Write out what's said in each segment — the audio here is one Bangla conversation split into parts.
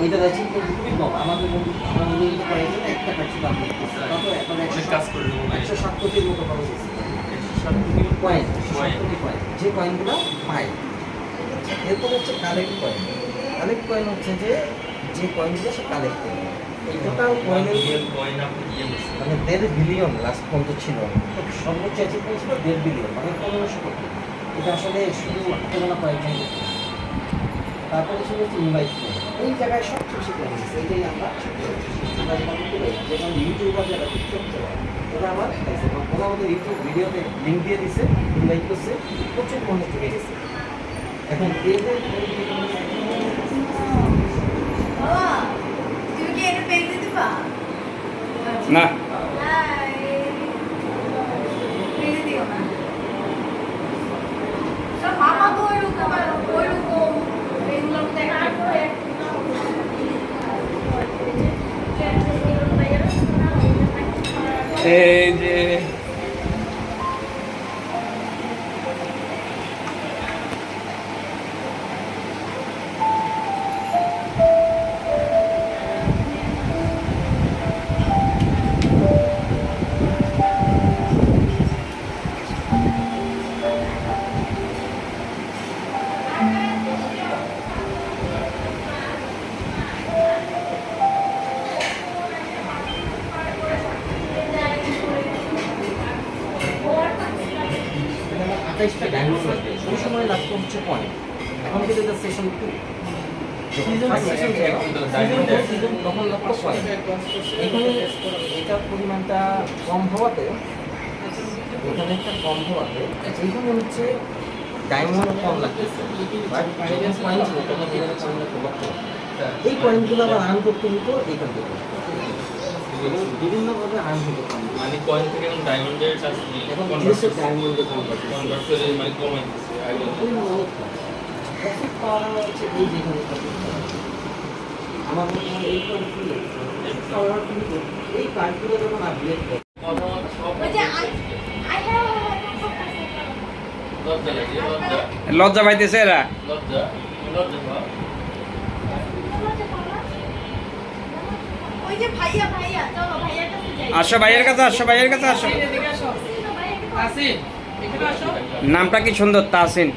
এটা আছে খুবই কম আমাদের আমরা নিজে করার জন্য একটা কাছে দাম করতেছি তারপর এখন কাজ করে 107 কোটির মতো খরচ হচ্ছে 107 কোটি কয়েন যে কয়েনগুলো পায় এরপর হচ্ছে কালেক্ট কয়েন হচ্ছে যে কয়েনগুলো সে কালেক্ট করে এই টোটাল কয়েনের কয়েন আপনি মানে 1.5 বিলিয়ন লাস্ট পর্যন্ত ছিল সর্বোচ্চ অ্যাচিভমেন্ট ছিল 1.5 বিলিয়ন মানে 1500 কোটি এটা আসলে শুধু কোনো কয়েকজন তারপরে ছিল হচ্ছে ইনভাইট এই জায়গায় সবচেয়ে বেশি কমে গেছে এটাই আমরা যেমন ইউটিউবার যারা টিকটক চলে ওরা আমার ওরা আমাদের ইউটিউব ভিডিওতে লিঙ্ক দিয়ে দিচ্ছে ইনভাইট করছে প্রচুর মানুষ চলে গেছে এখন এদের না এই যে ডায়মন্ড লাগবে ওই সময় লাগতো হচ্ছে পয়েন্ট এখন কিন্তু এটা সেশন 2 তখন লাগতো পয়েন্ট এখানে এটার পরিমাণটা কম হওয়াতে এখানে একটা কম হওয়াতে এইখানে হচ্ছে ডায়মন্ড কম লাগতেছে এই পয়েন্টগুলো আবার আর্ন করতে হতো এইখান থেকে বিভিন্নভাবে আর্ন হতে পারে মানে কয়েন থেকে ডায়মন্ডের চার্জ এখন ডায়মন্ডে কনভার্ট করে মানে কমাই দিচ্ছে আগে পাওয়া হচ্ছে এই যেখানে আমার মনে হয় এই এই কার্ডগুলো যখন আপডেট করে লজ্জা পাইতেছে এরা আসো ভাইয়ের কাছে আসো নামটা কি সুন্দর তাসিন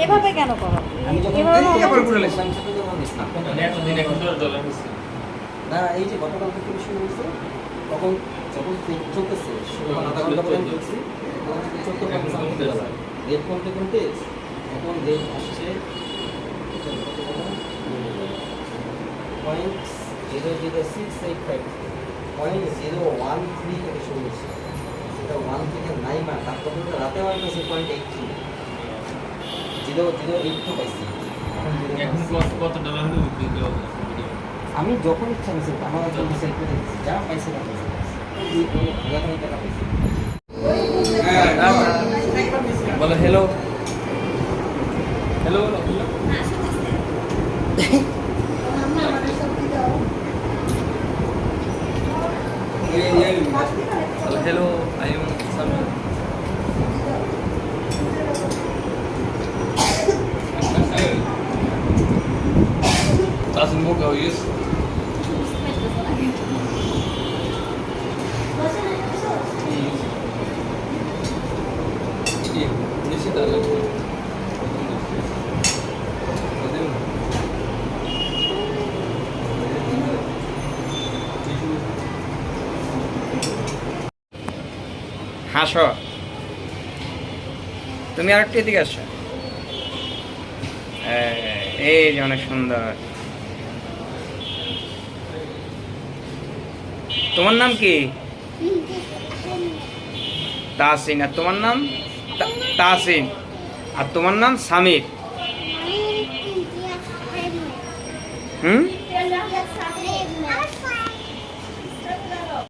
এভাবে কেন করো না এই যে গতকালকে থেকে শুরু হয়েছে তখন যখন চলতেছে 16 পর্যন্ত চলছে রেট কমতে এখন রেট আসছে 0.00685 0.013 থেকে শুরু হচ্ছে সেটা 1 থেকে 9 মার তারপর রাতে মারতেছে 0.83 0.08 তো পাইছি এখন কত ডলার হলে বিক্রি হবে আমি যখন ইচ্ছা পেয়েছি আমার জন্য সেল করে দিচ্ছি যা পাইছে না পাইছে টাকা পাইছি বলো hello hello I am Samir doesn't work how you use হাসো তুমি আর একটু এদিকে আসো এই যে অনেক সুন্দর তোমার নাম কি তাসিন আর তোমার নাম তাসিন আর তোমার নাম সামির